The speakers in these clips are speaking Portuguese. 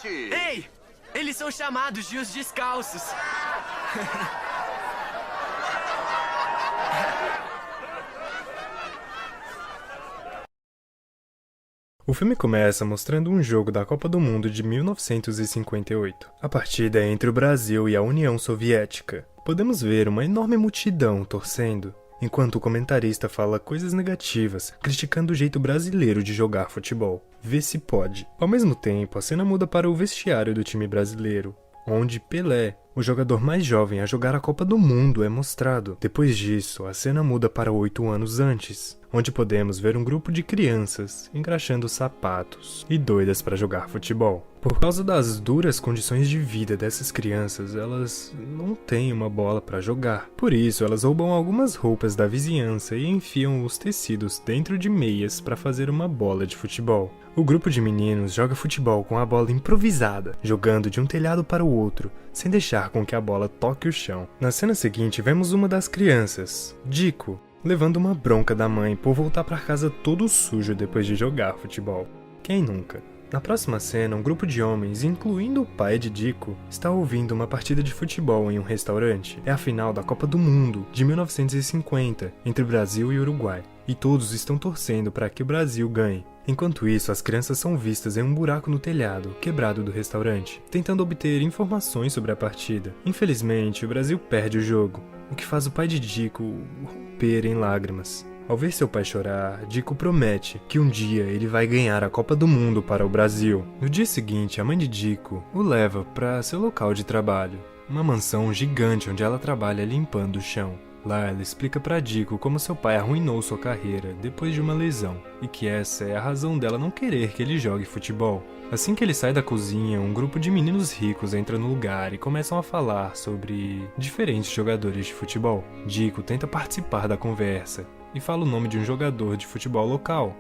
Ei! Eles são chamados de os descalços. O filme começa mostrando um jogo da Copa do Mundo de 1958. A partida é entre o Brasil e a União Soviética. Podemos ver uma enorme multidão torcendo, enquanto o comentarista fala coisas negativas, criticando o jeito brasileiro de jogar futebol. Vê se pode. Ao mesmo tempo, a cena muda para o vestiário do time brasileiro, onde Pelé, o jogador mais jovem a jogar a Copa do Mundo, é mostrado. Depois disso, a cena muda para 8 anos antes, onde podemos ver um grupo de crianças engraxando sapatos e doidas para jogar futebol. Por causa das duras condições de vida dessas crianças, elas não têm uma bola para jogar. Por isso, elas roubam algumas roupas da vizinhança e enfiam os tecidos dentro de meias para fazer uma bola de futebol. O grupo de meninos joga futebol com a bola improvisada, jogando de um telhado para o outro, sem deixar com que a bola toque o chão. Na cena seguinte, vemos uma das crianças, Dico, levando uma bronca da mãe por voltar para casa todo sujo depois de jogar futebol. Quem nunca? Na próxima cena, um grupo de homens, incluindo o pai de Dico, está ouvindo uma partida de futebol em um restaurante. É a final da Copa do Mundo, de 1950, entre Brasil e Uruguai, e todos estão torcendo para que o Brasil ganhe. Enquanto isso, as crianças são vistas em um buraco no telhado, quebrado do restaurante, tentando obter informações sobre a partida. Infelizmente, o Brasil perde o jogo, o que faz o pai de Dico romper em lágrimas. Ao ver seu pai chorar, Dico promete que um dia ele vai ganhar a Copa do Mundo para o Brasil. No dia seguinte, a mãe de Dico o leva para seu local de trabalho, uma mansão gigante onde ela trabalha limpando o chão. Lá ela explica para Dico como seu pai arruinou sua carreira depois de uma lesão, e que essa é a razão dela não querer que ele jogue futebol. Assim que ele sai da cozinha, um grupo de meninos ricos entra no lugar e começam a falar sobre diferentes jogadores de futebol. Dico tenta participar da conversa e fala o nome de um jogador de futebol local,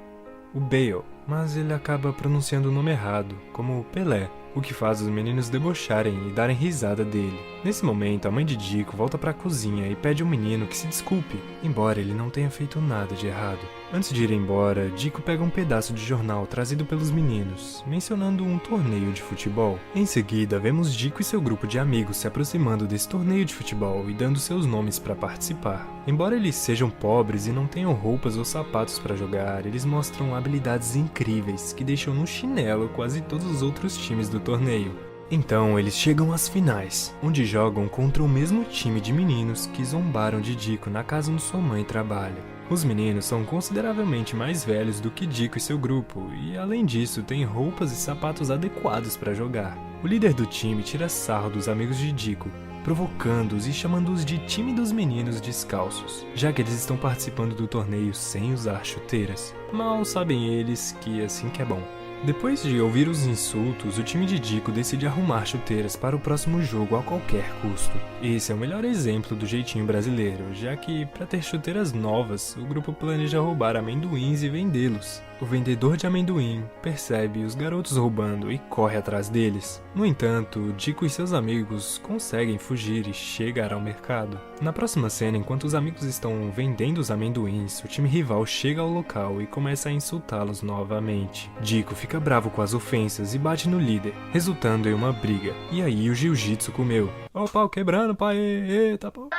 o Bale, mas ele acaba pronunciando o nome errado, como Pelé, o que faz os meninos debocharem e darem risada dele. Nesse momento, a mãe de Dico volta para a cozinha e pede ao menino que se desculpe, embora ele não tenha feito nada de errado. Antes de ir embora, Dico pega um pedaço de jornal trazido pelos meninos, mencionando um torneio de futebol. Em seguida, vemos Dico e seu grupo de amigos se aproximando desse torneio de futebol e dando seus nomes para participar. Embora eles sejam pobres e não tenham roupas ou sapatos para jogar, eles mostram habilidades incríveis que deixam no chinelo quase todos os outros times do torneio. Então eles chegam às finais, onde jogam contra o mesmo time de meninos que zombaram de Dico na casa onde sua mãe trabalha. Os meninos são consideravelmente mais velhos do que Dico e seu grupo, e além disso têm roupas e sapatos adequados para jogar. O líder do time tira sarro dos amigos de Dico, provocando-os e chamando-os de time dos meninos descalços, já que eles estão participando do torneio sem usar chuteiras. Mal sabem eles que assim que é bom. Depois de ouvir os insultos, o time de Dico decide arrumar chuteiras para o próximo jogo a qualquer custo. Esse é o melhor exemplo do jeitinho brasileiro, já que, para ter chuteiras novas, o grupo planeja roubar amendoins e vendê-los. O vendedor de amendoim percebe os garotos roubando e corre atrás deles. No entanto, Dico e seus amigos conseguem fugir e chegar ao mercado. Na próxima cena, enquanto os amigos estão vendendo os amendoins, o time rival chega ao local e começa a insultá-los novamente. Dico fica bravo com as ofensas e bate no líder, resultando em uma briga. E aí o jiu-jitsu comeu. Ó o pau quebrando, pai, eita pô.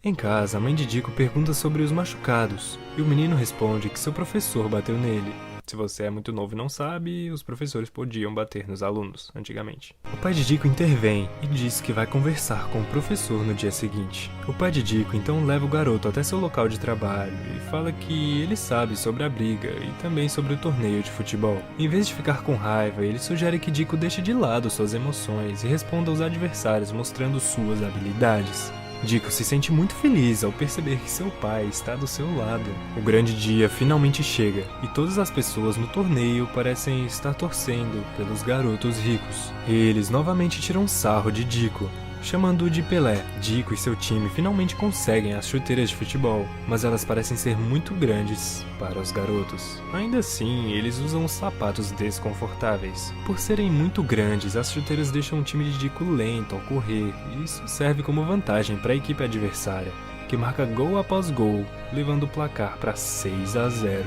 Em casa, a mãe de Dico pergunta sobre os machucados, e o menino responde que seu professor bateu nele. Se você é muito novo e não sabe, os professores podiam bater nos alunos, antigamente. O pai de Dico intervém e diz que vai conversar com o professor no dia seguinte. O pai de Dico então leva o garoto até seu local de trabalho e fala que ele sabe sobre a briga e também sobre o torneio de futebol. Em vez de ficar com raiva, ele sugere que Dico deixe de lado suas emoções e responda aos adversários mostrando suas habilidades. Dico se sente muito feliz ao perceber que seu pai está do seu lado. O grande dia finalmente chega, e todas as pessoas no torneio parecem estar torcendo pelos garotos ricos. Eles novamente tiram sarro de Dico, chamando-o de Pelé. Dico e seu time finalmente conseguem as chuteiras de futebol, mas elas parecem ser muito grandes para os garotos. Ainda assim, eles usam os sapatos desconfortáveis. Por serem muito grandes, as chuteiras deixam o time de Dico lento ao correr, e isso serve como vantagem para a equipe adversária, que marca gol após gol, levando o placar para 6-0.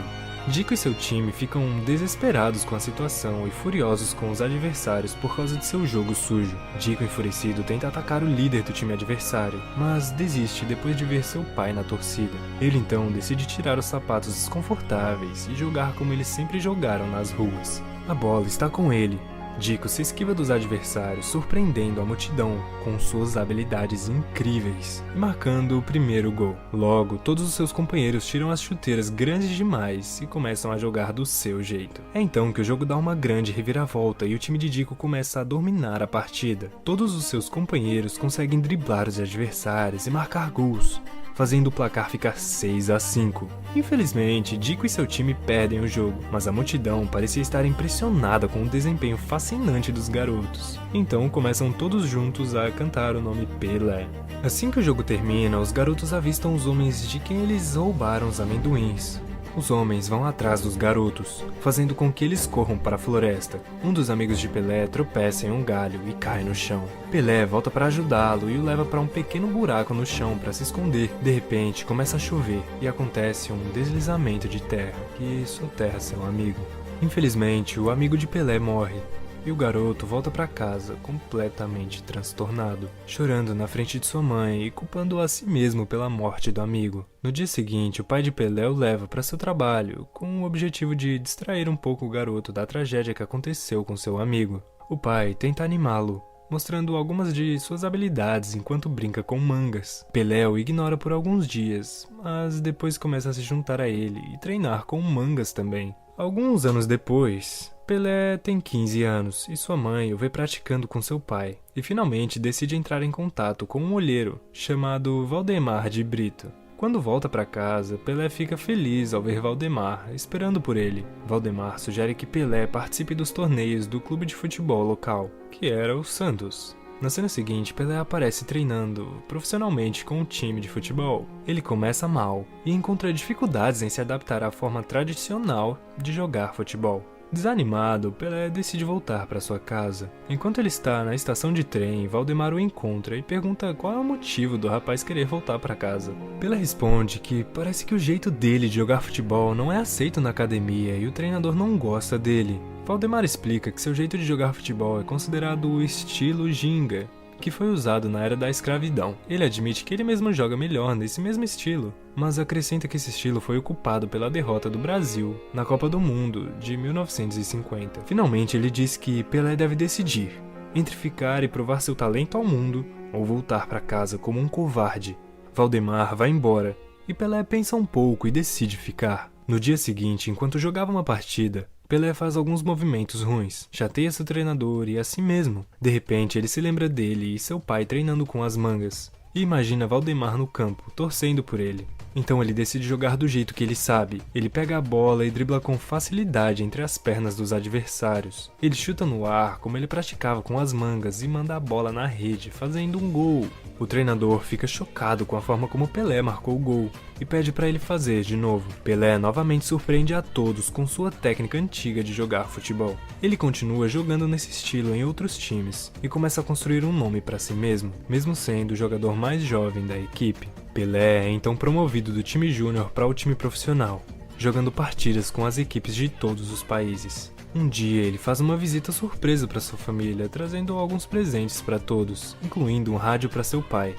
Dico e seu time ficam desesperados com a situação e furiosos com os adversários por causa de seu jogo sujo. Dico, enfurecido, tenta atacar o líder do time adversário, mas desiste depois de ver seu pai na torcida. Ele então decide tirar os sapatos desconfortáveis e jogar como eles sempre jogaram nas ruas. A bola está com ele. Dico se esquiva dos adversários, surpreendendo a multidão com suas habilidades incríveis e marcando o primeiro gol. Logo, todos os seus companheiros tiram as chuteiras grandes demais e começam a jogar do seu jeito. É então que o jogo dá uma grande reviravolta e o time de Dico começa a dominar a partida. Todos os seus companheiros conseguem driblar os adversários e marcar gols, fazendo o placar ficar 6-5. Infelizmente, Dico e seu time perdem o jogo, mas a multidão parecia estar impressionada com o desempenho fascinante dos garotos. Então começam todos juntos a cantar o nome Pelé. Assim que o jogo termina, os garotos avistam os homens de quem eles roubaram os amendoins. Os homens vão atrás dos garotos, fazendo com que eles corram para a floresta. Um dos amigos de Pelé tropeça em um galho e cai no chão. Pelé volta para ajudá-lo e o leva para um pequeno buraco no chão para se esconder. De repente, começa a chover e acontece um deslizamento de terra que soterra seu amigo. Infelizmente, o amigo de Pelé morre. E o garoto volta para casa completamente transtornado, chorando na frente de sua mãe e culpando a si mesmo pela morte do amigo. No dia seguinte, o pai de Pelé o leva para seu trabalho, com o objetivo de distrair um pouco o garoto da tragédia que aconteceu com seu amigo. O pai tenta animá-lo, mostrando algumas de suas habilidades enquanto brinca com mangas. Pelé o ignora por alguns dias, mas depois começa a se juntar a ele e treinar com mangas também. Alguns anos depois, Pelé tem 15 anos e sua mãe o vê praticando com seu pai e finalmente decide entrar em contato com um olheiro chamado Valdemar de Brito. Quando volta para casa, Pelé fica feliz ao ver Valdemar esperando por ele. Valdemar sugere que Pelé participe dos torneios do clube de futebol local, que era o Santos. Na cena seguinte, Pelé aparece treinando profissionalmente com um time de futebol. Ele começa mal e encontra dificuldades em se adaptar à forma tradicional de jogar futebol. Desanimado, Pelé decide voltar para sua casa. Enquanto ele está na estação de trem, Valdemar o encontra e pergunta qual é o motivo do rapaz querer voltar para casa. Pelé responde que parece que o jeito dele de jogar futebol não é aceito na academia e o treinador não gosta dele. Valdemar explica que seu jeito de jogar futebol é considerado o estilo ginga, que foi usado na era da escravidão. Ele admite que ele mesmo joga melhor nesse mesmo estilo, mas acrescenta que esse estilo foi ocupado pela derrota do Brasil na Copa do Mundo de 1950. Finalmente ele diz que Pelé deve decidir entre ficar e provar seu talento ao mundo ou voltar para casa como um covarde. Valdemar vai embora e Pelé pensa um pouco e decide ficar. No dia seguinte, enquanto jogava uma partida, Pelé faz alguns movimentos ruins, chateia seu treinador e a si mesmo. De repente, ele se lembra dele e seu pai treinando com as mangas, e imagina Valdemar no campo, torcendo por ele. Então ele decide jogar do jeito que ele sabe. Ele pega a bola e dribla com facilidade entre as pernas dos adversários. Ele chuta no ar como ele praticava com as mangas e manda a bola na rede, fazendo um gol. O treinador fica chocado com a forma como Pelé marcou o gol e pede para ele fazer de novo. Pelé novamente surpreende a todos com sua técnica antiga de jogar futebol. Ele continua jogando nesse estilo em outros times e começa a construir um nome para si mesmo sendo o jogador mais jovem da equipe. Pelé é então promovido do time júnior para o time profissional, jogando partidas com as equipes de todos os países. Um dia ele faz uma visita surpresa para sua família, trazendo alguns presentes para todos, incluindo um rádio para seu pai.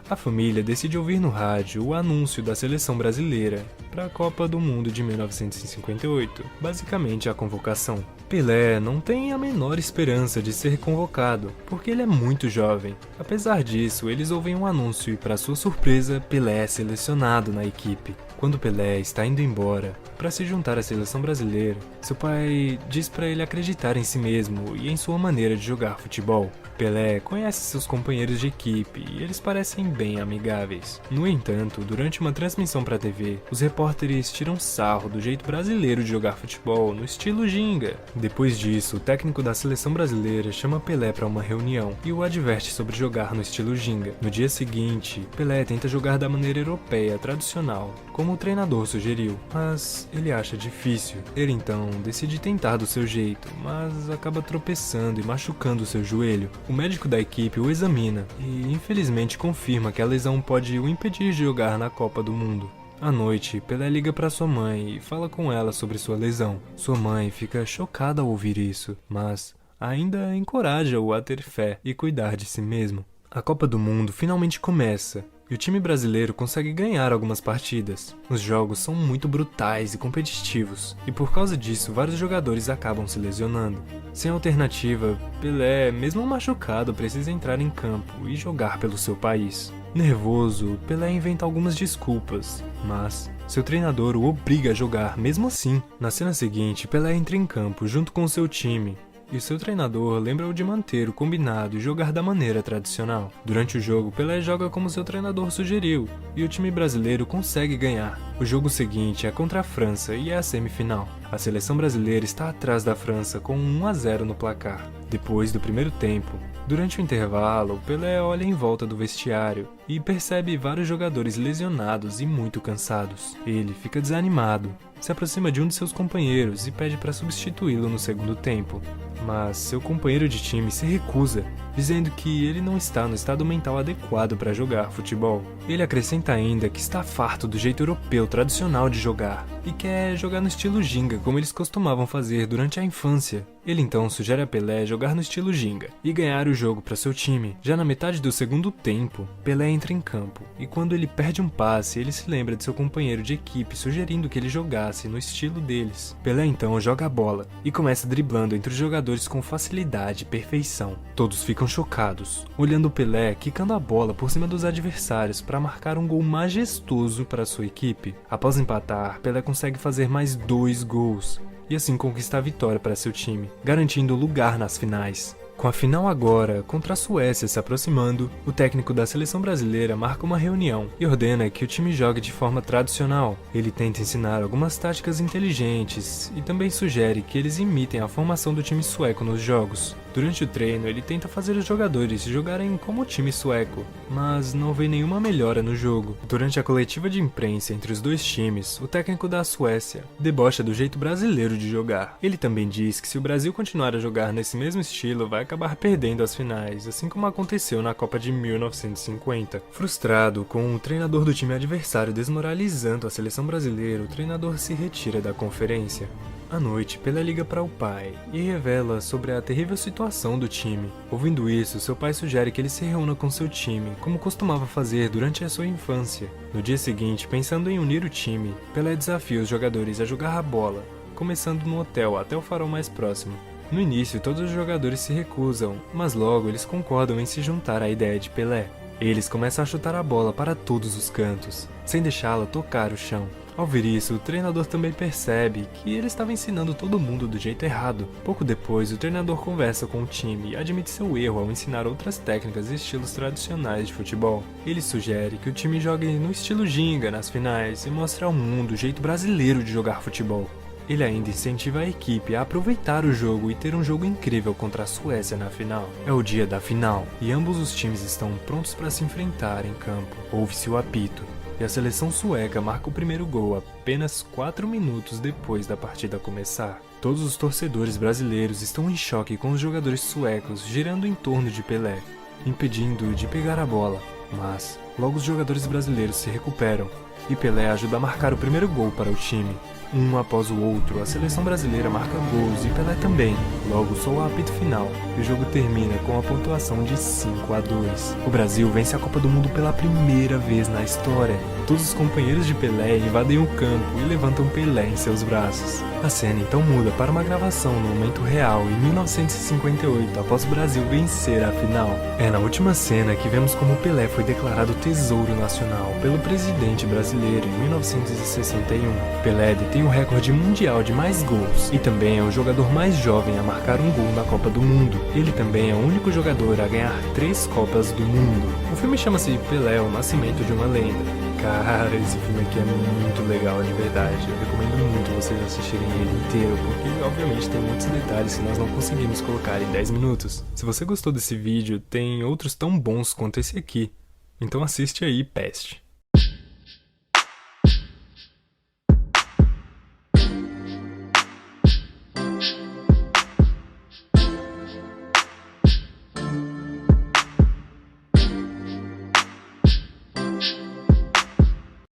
A família decide ouvir no rádio o anúncio da seleção brasileira para a Copa do Mundo de 1958, basicamente a convocação. Pelé não tem a menor esperança de ser convocado, porque ele é muito jovem. Apesar disso, eles ouvem um anúncio e, para sua surpresa, Pelé é selecionado na equipe. Quando Pelé está indo embora para se juntar à seleção brasileira, seu pai diz para ele acreditar em si mesmo e em sua maneira de jogar futebol. Pelé conhece seus companheiros de equipe e eles parecem bem amigáveis. No entanto, durante uma transmissão para a TV, os repórteres tiram sarro do jeito brasileiro de jogar futebol no estilo ginga. Depois disso, o técnico da seleção brasileira chama Pelé para uma reunião e o adverte sobre jogar no estilo ginga. No dia seguinte, Pelé tenta jogar da maneira europeia tradicional, como o treinador sugeriu, mas ele acha difícil. Ele então decide tentar do seu jeito, mas acaba tropeçando e machucando seu joelho. O médico da equipe o examina e infelizmente confirma que a lesão pode o impedir de jogar na Copa do Mundo. À noite, Pelé liga para sua mãe e fala com ela sobre sua lesão. Sua mãe fica chocada ao ouvir isso, mas ainda encoraja-o a ter fé e cuidar de si mesmo. A Copa do Mundo finalmente começa e o time brasileiro consegue ganhar algumas partidas. Os jogos são muito brutais e competitivos, e por causa disso vários jogadores acabam se lesionando. Sem alternativa, Pelé, mesmo machucado, precisa entrar em campo e jogar pelo seu país. Nervoso, Pelé inventa algumas desculpas, mas seu treinador o obriga a jogar mesmo assim. Na cena seguinte, Pelé entra em campo junto com seu time, e seu treinador lembra-o de manter o combinado e jogar da maneira tradicional. Durante o jogo, Pelé joga como seu treinador sugeriu, e o time brasileiro consegue ganhar. O jogo seguinte é contra a França e é a semifinal. A seleção brasileira está atrás da França com 1-0 no placar. Depois do primeiro tempo, durante o intervalo, Pelé olha em volta do vestiário e percebe vários jogadores lesionados e muito cansados. Ele fica desanimado, se aproxima de um de seus companheiros e pede para substituí-lo no segundo tempo. Mas seu companheiro de time se recusa, dizendo que ele não está no estado mental adequado para jogar futebol. Ele acrescenta ainda que está farto do jeito europeu tradicional de jogar e quer jogar no estilo ginga, como eles costumavam fazer durante a infância. Ele então sugere a Pelé jogar no estilo ginga e ganhar o jogo para seu time. Já na metade do segundo tempo, Pelé entra em campo e quando ele perde um passe, ele se lembra de seu companheiro de equipe sugerindo que ele jogasse no estilo deles. Pelé então joga a bola e começa driblando entre os jogadores com facilidade e perfeição. Todos ficam chocados, olhando Pelé quicando a bola por cima dos adversários para marcar um gol majestoso para sua equipe. Após empatar, Pelé consegue fazer mais 2 gols e assim conquista a vitória para seu time, garantindo lugar nas finais. Com a final agora, contra a Suécia se aproximando, o técnico da seleção brasileira marca uma reunião e ordena que o time jogue de forma tradicional. Ele tenta ensinar algumas táticas inteligentes e também sugere que eles imitem a formação do time sueco nos jogos. Durante o treino, ele tenta fazer os jogadores jogarem como o time sueco, mas não vê nenhuma melhora no jogo. Durante a coletiva de imprensa entre os dois times, o técnico da Suécia debocha do jeito brasileiro de jogar. Ele também diz que se o Brasil continuar a jogar nesse mesmo estilo, vai acabar perdendo as finais, assim como aconteceu na Copa de 1950. Frustrado com o treinador do time adversário desmoralizando a seleção brasileira, o treinador se retira da conferência. À noite, Pelé liga para o pai e revela sobre a terrível situação do time. Ouvindo isso, seu pai sugere que ele se reúna com seu time, como costumava fazer durante a sua infância. No dia seguinte, pensando em unir o time, Pelé desafia os jogadores a jogar a bola, começando no hotel até o farol mais próximo. No início, todos os jogadores se recusam, mas logo eles concordam em se juntar à ideia de Pelé. Eles começam a chutar a bola para todos os cantos, sem deixá-la tocar o chão. Ao ver isso, o treinador também percebe que ele estava ensinando todo mundo do jeito errado. Pouco depois, o treinador conversa com o time e admite seu erro ao ensinar outras técnicas e estilos tradicionais de futebol. Ele sugere que o time jogue no estilo ginga nas finais e mostre ao mundo o jeito brasileiro de jogar futebol. Ele ainda incentiva a equipe a aproveitar o jogo e ter um jogo incrível contra a Suécia na final. É o dia da final e ambos os times estão prontos para se enfrentar em campo. Ouve-se o apito e a seleção sueca marca o primeiro gol apenas 4 minutos depois da partida começar. Todos os torcedores brasileiros estão em choque com os jogadores suecos girando em torno de Pelé, impedindo-o de pegar a bola. Mas logo os jogadores brasileiros se recuperam e Pelé ajuda a marcar o primeiro gol para o time. Um após o outro, a seleção brasileira marca gols e Pelé também. Logo soa o apito final e o jogo termina com a pontuação de 5-2. O Brasil vence a Copa do Mundo pela primeira vez na história. Todos os companheiros de Pelé invadem o campo e levantam Pelé em seus braços. A cena então muda para uma gravação no momento real em 1958, após o Brasil vencer a final. É na última cena que vemos como Pelé foi declarado Tesouro Nacional pelo presidente brasileiro em 1961. Pelé detém o recorde mundial de mais gols e também é o jogador mais jovem a marcar um gol na Copa do Mundo. Ele também é o único jogador a ganhar 3 Copas do Mundo. O filme chama-se Pelé, o Nascimento de uma Lenda. Cara, esse filme aqui é muito legal, de verdade. Eu recomendo muito vocês assistirem ele inteiro, porque obviamente tem muitos detalhes que nós não conseguimos colocar em 10 minutos. Se você gostou desse vídeo, tem outros tão bons quanto esse aqui. Então assiste aí, peste.